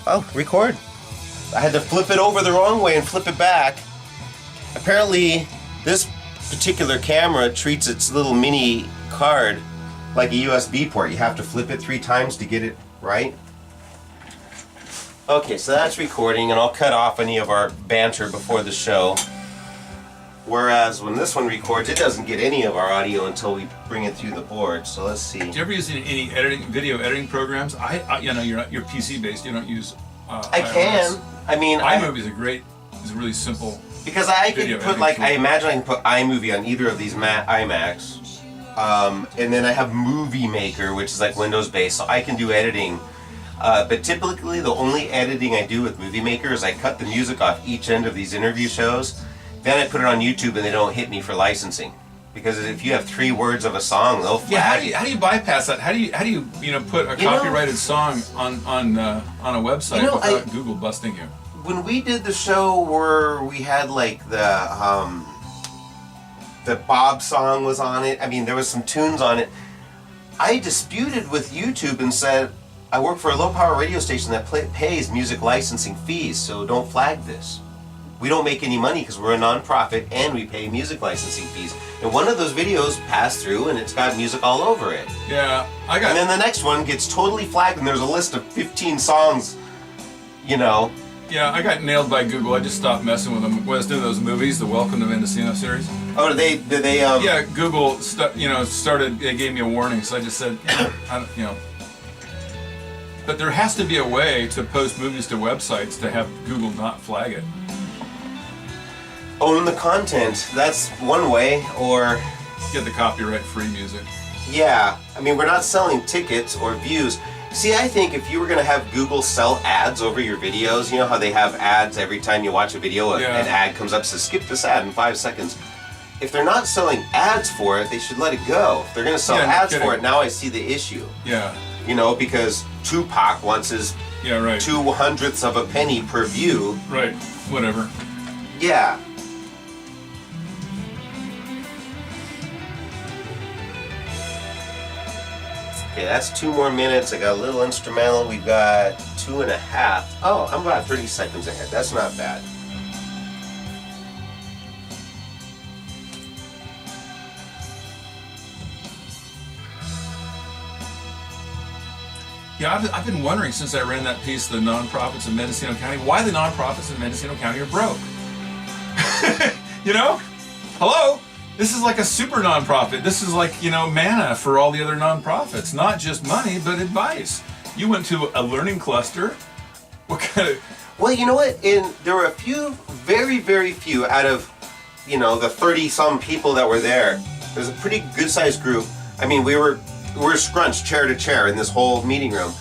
Oh, record. I had to flip it over the wrong way and flip it back. Apparently, this particular camera treats its little mini card like a USB port. You have to flip it 3 times to get it right. Okay, so that's recording, and I'll cut off any of our banter before the show. Whereas when this one records, it doesn't get any of our audio until we bring it through the board. So let's see. Do you ever use any video editing programs? You know, you're PC based. You don't use. I can. I mean, iMovie is a really simple. Because I can put I imagine I can put iMovie on either of these iMacs, and then I have Movie Maker, which is like Windows based, so I can do editing. But typically, the only editing I do with Movie Maker is I cut the music off each end of these interview shows. Then I put it on YouTube, and they don't hit me for licensing. Because if you have 3 words of a song, they'll flag. Yeah, how do you bypass that? How do you put a copyrighted song on a website without Google busting you? When we did the show where we had like the Bob song was on it, I mean there was some tunes on it, I disputed with YouTube and said, I work for a low power radio station that pays music licensing fees, so don't flag this. We don't make any money because we're a non-profit and we pay music licensing fees. And one of those videos passed through and it's got music all over it. Yeah, And then the next one gets totally flagged and there's a list of 15 songs, you know. Yeah, I got nailed by Google. I just stopped messing with them. When I was doing those movies, the Welcome to Mendocino series. Oh, did they? Yeah, Google, started. They gave me a warning, so I just said, But there has to be a way to post movies to websites to have Google not flag it. Own the content. That's one way, or get the copyright-free music. Yeah, I mean we're not selling tickets or views. See, I think if you were going to have Google sell ads over your videos, you know how they have ads every time you watch a video, an ad comes up, says skip this ad in 5 seconds. If they're not selling ads for it, they should let it go. If they're going to sell ads for it, now I see the issue. Yeah. You know, because Tupac wants his 2/100ths of a penny per view. Right, whatever. Yeah. Okay, that's 2 more minutes. I got a little instrumental. We've got 2.5. Oh, I'm about 30 seconds ahead. That's not bad. Yeah, I've been wondering since I ran that piece, the nonprofits in Mendocino County, why the nonprofits in Mendocino County are broke. Hello? This is like a super nonprofit. This is like, manna for all the other nonprofits. Not just money, but advice. You went to a learning cluster. What kind of... Well, you know what? There were a few, very, very few out of, the 30-some people that were there. There's a pretty good-sized group. I mean, we were scrunched chair to chair in this whole meeting room.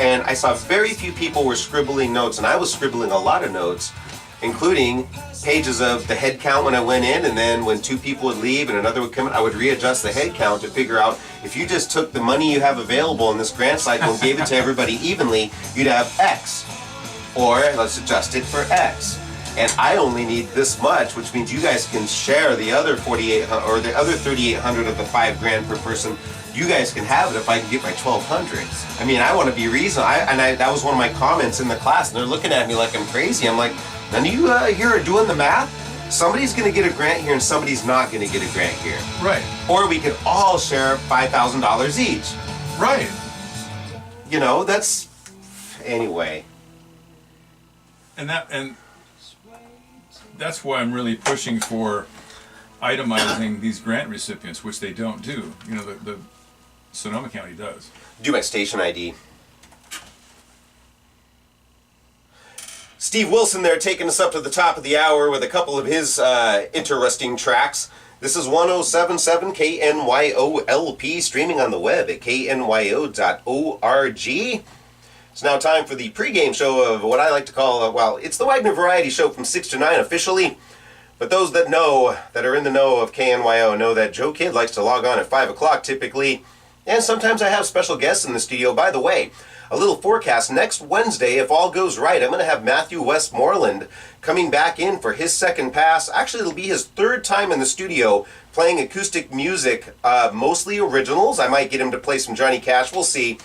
And I saw very few people were scribbling notes, and I was scribbling a lot of notes, including pages of the head count when I went in, and then when 2 people would leave and another would come in, I would readjust the head count to figure out if you just took the money you have available in this grant cycle and gave it to everybody evenly, you'd have X. Or let's adjust it for X. And I only need this much, which means you guys can share the other 4,800 or the other 3,800 of the $5,000 per person. You guys can have it if I can get my 1,200. I mean, I want to be reasonable. That was one of my comments in the class, and they're looking at me like I'm crazy. I'm like, none of you here are doing the math? Somebody's going to get a grant here and somebody's not going to get a grant here. Right. Or we could all share $5,000 each. Right. That's... Anyway. And that's why I'm really pushing for itemizing these grant recipients, which they don't do. The Sonoma County does. Do my station ID. Steve Wilson there taking us up to the top of the hour with a couple of his interesting tracks. This is 107.7 KNYOLP, streaming on the web at knyo.org. It's now time for the pregame show of what I like to call, it's the Wagner Variety Show from 6 to 9 officially. But those that are in the know of KNYO, know that Joe Kidd likes to log on at 5 o'clock typically. And sometimes I have special guests in the studio. By the way, a little forecast. Next Wednesday, if all goes right, I'm going to have Matthew Westmoreland coming back in for his second pass. Actually, it'll be his 3rd time in the studio playing acoustic music, mostly originals. I might get him to play some Johnny Cash. We'll see.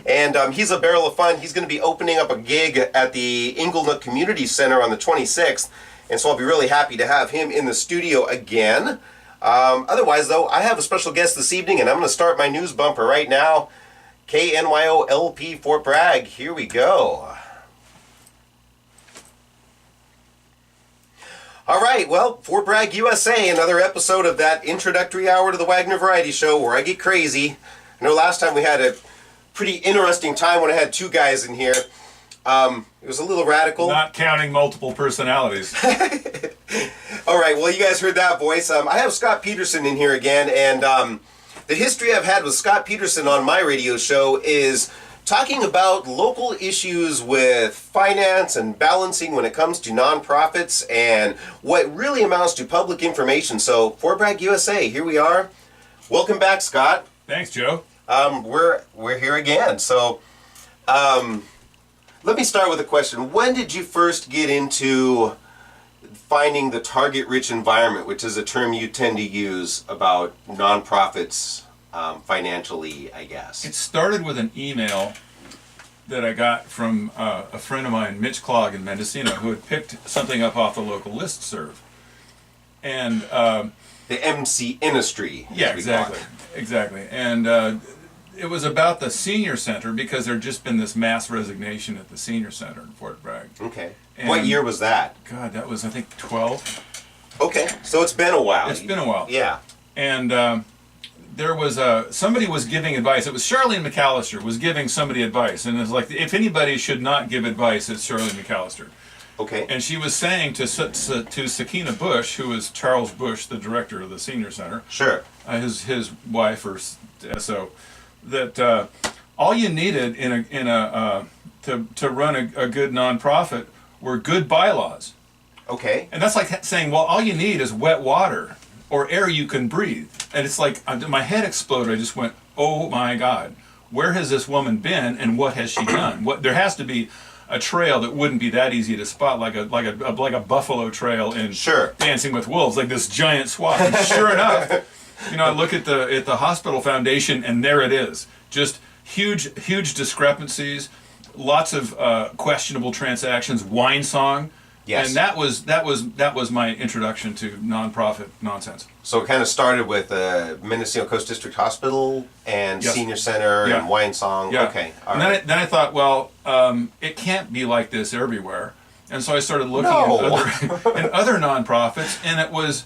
And he's a barrel of fun. He's going to be opening up a gig at the Inglenook Community Center on the 26th. And so I'll be really happy to have him in the studio again. Otherwise, though, I have a special guest this evening, and I'm going to start my news bumper right now. KNYO-LP Fort Bragg. Here we go. All right, well, Fort Bragg, USA, another episode of that introductory hour to the Wagner Variety Show where I get crazy. I know last time we had a pretty interesting time when I had two guys in here. It was a little radical. Not counting multiple personalities. All right, well, you guys heard that voice. I have Scott Peterson in here again, and the history I've had with Scott Peterson on my radio show is talking about local issues with finance and balancing when it comes to nonprofits and what really amounts to public information. So, Fort Bragg, USA, here we are. Welcome back, Scott. Thanks, Joe. We're here again. So, let me start with a question. When did you first get into finding the target-rich environment, which is a term you tend to use about nonprofits financially, I guess? It started with an email that I got from a friend of mine, Mitch Clogg in Mendocino, who had picked something up off the local listserv. And the MC industry. yeah, exactly. And it was about the senior center because there had just been this mass resignation at the senior center in Fort Bragg. Okay. And what year was that? God, that was, I think, 12. Okay, so it's been a while. It's been a while. Yeah. And there was somebody was giving advice. It was Charlene McAllister was giving somebody advice, and it's like, if anybody should not give advice, it's Charlene McAllister. Okay. And she was saying to Sakina Bush, who is Charles Bush, the director of the senior center, Sure. his wife or SO, that all you needed to run a good nonprofit were good bylaws. Okay. And that's like saying, well, all you need is wet water or air you can breathe. And it's like my head exploded. I just went, oh my God, where has this woman been and what has she done? There has to be a trail that wouldn't be that easy to spot, like a buffalo trail in Sure. Dancing with Wolves, like this giant swath. And sure enough, I look at the hospital foundation, and there it is. Just huge discrepancies, lots of questionable transactions, wine song. Yes. And that was my introduction to nonprofit nonsense. So it kind of started with Mendocino Coast District Hospital and Yes. Senior Center Yeah. and Wine Song. Yeah. Okay. All And right. then I thought, well, it can't be like this everywhere. And so I started looking No. at other nonprofits, and it was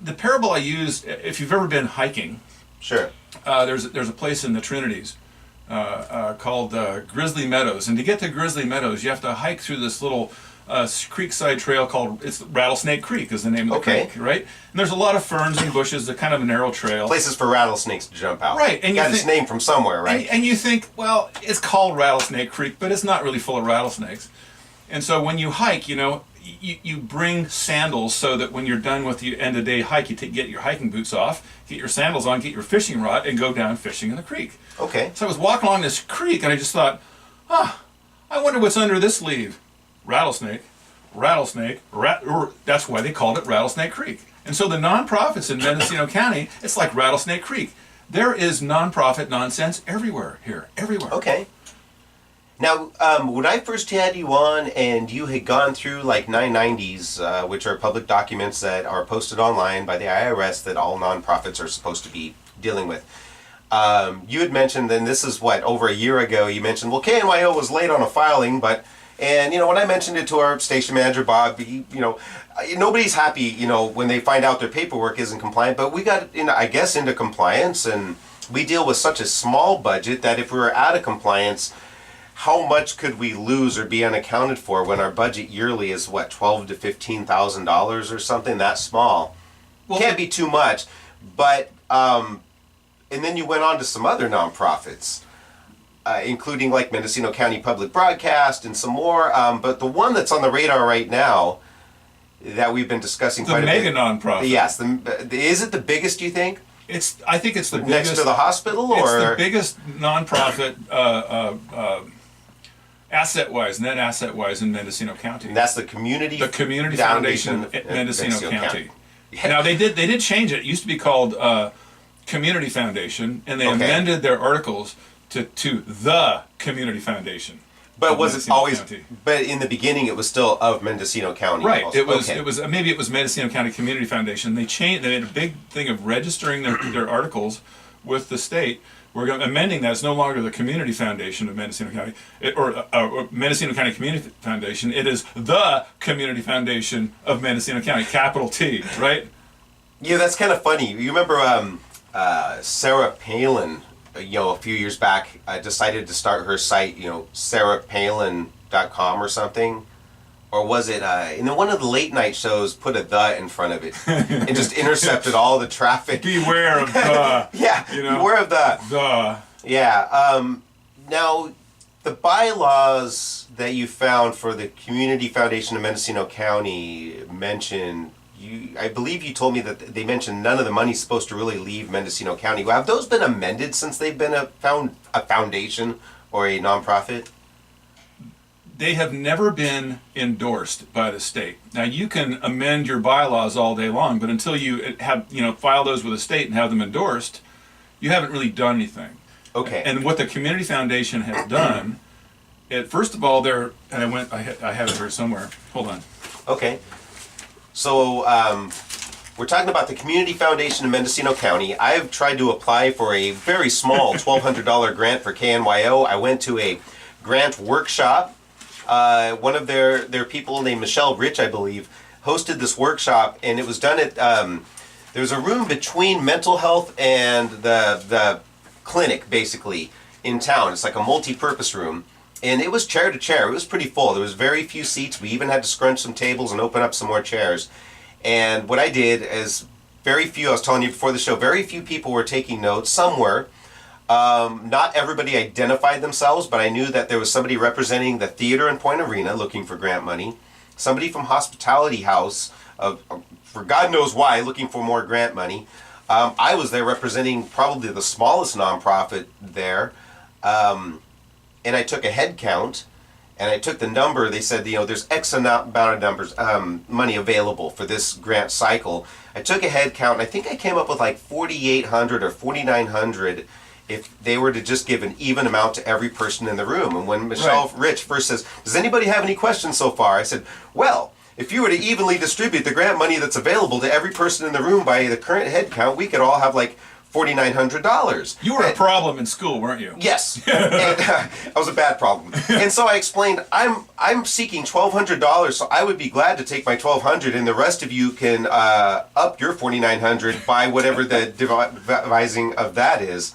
the parable I used. If you've ever been hiking, Sure. there's a place in the Trinities called Grizzly Meadows, and to get to Grizzly Meadows, you have to hike through this little creekside trail called Rattlesnake Creek is the name of the Okay. creek, right? And there's a lot of ferns and bushes, a kind of a narrow trail. Places for rattlesnakes to jump out. Right, and you got its think- name from somewhere, right? And you think, well, it's called Rattlesnake Creek, but it's not really full of rattlesnakes. And so when you hike, you bring sandals so that when you're done with the end of day hike, you get your hiking boots off, get your sandals on, get your fishing rod, and go down fishing in the creek. Okay. So I was walking along this creek, and I just thought, I wonder what's under this leaf. Rattlesnake. That's why they called it Rattlesnake Creek. And so the nonprofits in Mendocino County, it's like Rattlesnake Creek. There is nonprofit nonsense everywhere here, everywhere. Okay. Now, when I first had you on and you had gone through like 990s, which are public documents that are posted online by the IRS that all nonprofits are supposed to be dealing with, you had mentioned, and this is over a year ago, you mentioned, well, KNYO was late on a filing, and when I mentioned it to our station manager, Bob, nobody's happy, when they find out their paperwork isn't compliant, but we got, into compliance, and we deal with such a small budget that if we were out of compliance, how much could we lose or be unaccounted for when our budget yearly is $12,000 to $15,000 or something that small? Well, Can't be too much, but and then you went on to some other nonprofits, including like Mendocino County Public Broadcast and some more. But the one that's on the radar right now that we've been discussing the quite a mega bit. nonprofit. Yes, is it the biggest? Do you think? I think it's the Next biggest. to the hospital, It's or the biggest nonprofit asset-wise, net asset-wise in Mendocino County. and that's the community. The Community Foundation of Mendocino County. Yeah. Now they did change it. It used to be called Community Foundation, and they Okay. amended their articles to the community foundation. But of was it Mendocino always? County. But in the beginning, it was still of Mendocino County. Right. Also. It was. Okay. It was. Maybe it was Mendocino County Community Foundation. They changed. They made a big thing of registering their articles with the state. We're amending that. It's no longer the Community Foundation of Mendocino County, or Mendocino County Community Foundation. It is the Community Foundation of Mendocino County, capital T. Right. Yeah, that's kind of funny. You remember Sarah Palin? A few years back, decided to start her site. sarahpalin.com or something. Or was it in one of the late night shows? Put a "the" in front of it and just intercepted all the traffic. Beware of the. Yeah, beware of the. The. Yeah. Now, the bylaws that you found for the Community Foundation of Mendocino County mention. I believe you told me that they mentioned none of the money's supposed to really leave Mendocino County. Have those been amended since they've been a foundation or a nonprofit? They have never been endorsed by the state. Now you can amend your bylaws all day long, but until you have file those with the state and have them endorsed, you haven't really done anything. Okay. And what the Community Foundation has done, first of all, I have it here somewhere. Hold on. Okay. So we're talking about the Community Foundation of Mendocino County. I've tried to apply for a very small $1,200 grant for KNYO. I went to a grant workshop. One of their people named Michelle Rich, I believe, hosted this workshop, and it was done at there's a room between mental health and the clinic, basically, in town. It's like a multi-purpose room. And it was chair to chair. It was pretty full. There was very few seats. We even had to scrunch some tables and open up some more chairs. And what I did is I was telling you before the show, very few people were taking notes. Some were. Not everybody identified themselves, but I knew that there was somebody representing the theater in Point Arena looking for grant money. Somebody from Hospitality House, for God knows why, looking for more grant money. I was there representing probably the smallest nonprofit there. And I took a head count, and I took the number. They said, there's X amount of numbers, money available for this grant cycle. I took a head count, and I think I came up with like 4,800 or 4,900 if they were to just give an even amount to every person in the room. And when Michelle Rich first says, does anybody have any questions so far? I said, well, if you were to evenly distribute the grant money that's available to every person in the room by the current head count, we could all have like $4,900. You were a problem in school, weren't you? Yes, and, I was a bad problem. And so I explained, I'm seeking $1,200, so I would be glad to take my $1,200, and the rest of you can up your $4,900 by whatever the devising of that is.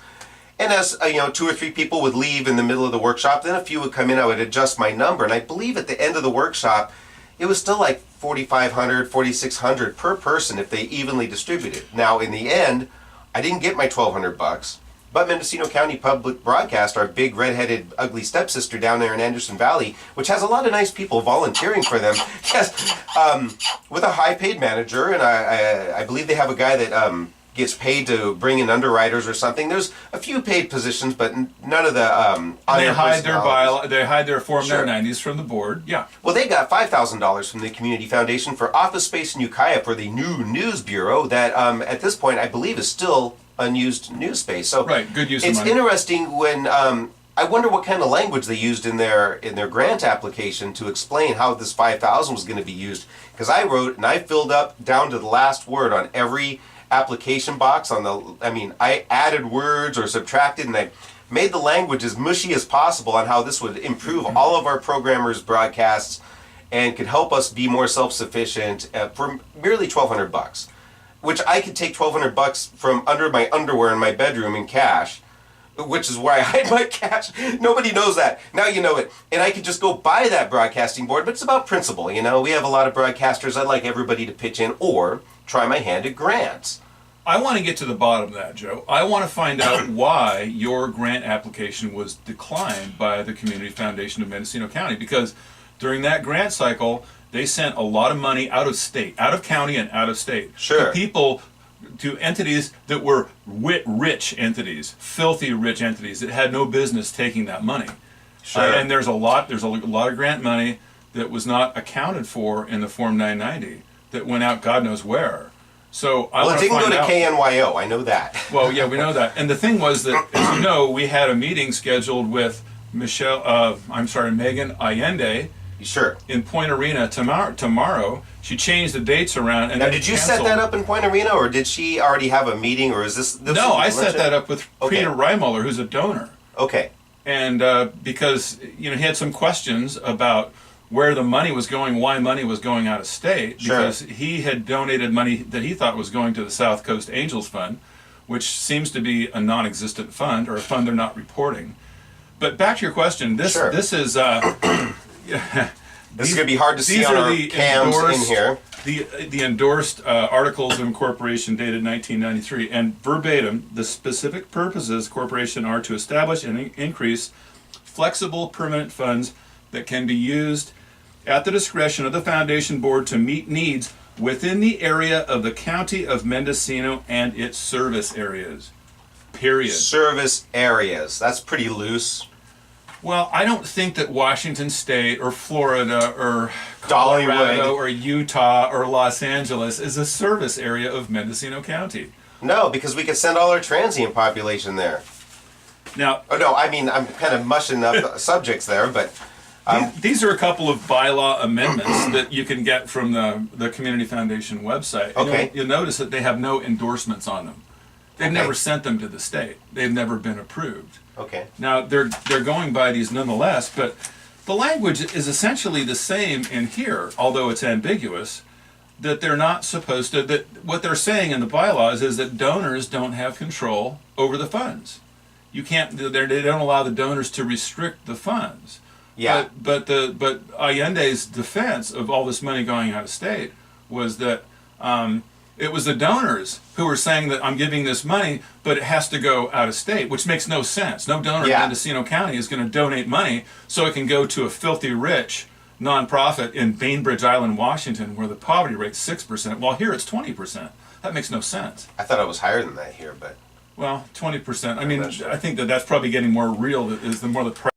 And as 2 or 3 people would leave in the middle of the workshop, then a few would come in. I would adjust my number, and I believe at the end of the workshop, it was still like $4,500, $4,600 per person if they evenly distributed. Now, in the end, I didn't get my $1,200, but Mendocino County Public Broadcast, our big red-headed ugly stepsister down there in Anderson Valley, which has a lot of nice people volunteering for them, yes, with a high-paid manager, and I believe they have a guy that gets paid to bring in underwriters or something. There's a few paid positions, but none of the they hide their Form Sure. 990s from the board. Yeah. Well, they got $5,000 from the Community Foundation for office space in Ukiah for the new news bureau that, at this point, I believe is still unused news space. So Right, good use of it's money. interesting when I wonder what kind of language they used in their grant application to explain how this $5,000 was going to be used. Because I wrote and I filled up down to the last word on every application box I added words or subtracted, and I made the language as mushy as possible on how this would improve all of our programmers' broadcasts and could help us be more self-sufficient for merely $1,200, which I could take $1,200 from under my underwear in my bedroom in cash, which is where I hide my cash. Nobody knows that. Now you know it. And I could just go buy that broadcasting board, but it's about principle. We have a lot of broadcasters. I'd like everybody to pitch in or try my hand at grants. I want to get to the bottom of that, Joe. I want to find out why your grant application was declined by the Community Foundation of Mendocino County, because during that grant cycle, they sent a lot of money out of state, out of county and out of state. Sure. To entities that were rich entities, filthy rich entities that had no business taking that money. Sure. And there's a lot of grant money that was not accounted for in the Form 990 that went out God knows where. So I Well, want it didn't go find to out. KNYO. I know that. Well, yeah, we know that. And the thing was that, as you know, we had a meeting scheduled with Megan Allende Sure. in Point Arena tomorrow. She changed the dates around. And Now, then did you set canceled. that up in Point Arena, or did she already have a meeting, or is this? No, I set that up with Okay. Peter Reimuller, who's a donor. Okay. And because he had some questions about where the money was going, why money was going out of state, Sure. because he had donated money that he thought was going to the South Coast Angels Fund, which seems to be a non-existent fund or a fund they're not reporting. But back to your question, this Sure. this is This is going to be hard to see these on are our the cams in endorsed- here. The endorsed articles of incorporation dated 1993, and verbatim, the specific purposes corporation are to establish and increase flexible permanent funds that can be used at the discretion of the foundation board to meet needs within the area of the county of Mendocino and its service areas. Period. Service areas. That's pretty loose. Well, I don't think that Washington State or Florida or Dollywood. Colorado or Utah or Los Angeles is a service area of Mendocino County. No, because we could send all our transient population there. Now, Oh no, I mean I'm kind of mushing up subjects there, but these are a couple of bylaw amendments that you can get from the Community Foundation website. And Okay. You'll notice that they have no endorsements on them. They've Okay. never sent them to the state. They've never been approved. okay. Now they're going by these nonetheless, but the language is essentially the same in here, although it's ambiguous. That they're not supposed to. That what they're saying in the bylaws is that donors don't have control over the funds. You can't. They don't allow the donors to restrict the funds. Yeah. But Allende's defense of all this money going out of state was that it was the donors who were saying that I'm giving this money, but it has to go out of state, which makes no sense. No donor Yeah. in Mendocino County is going to donate money so it can go to a filthy rich nonprofit in Bainbridge Island, Washington, where the poverty rate's 6%, while here it's 20%. That makes no sense. I thought it was higher than that here, but Well, 20%. I mean, not sure. I think that's probably getting more real. Is the more the price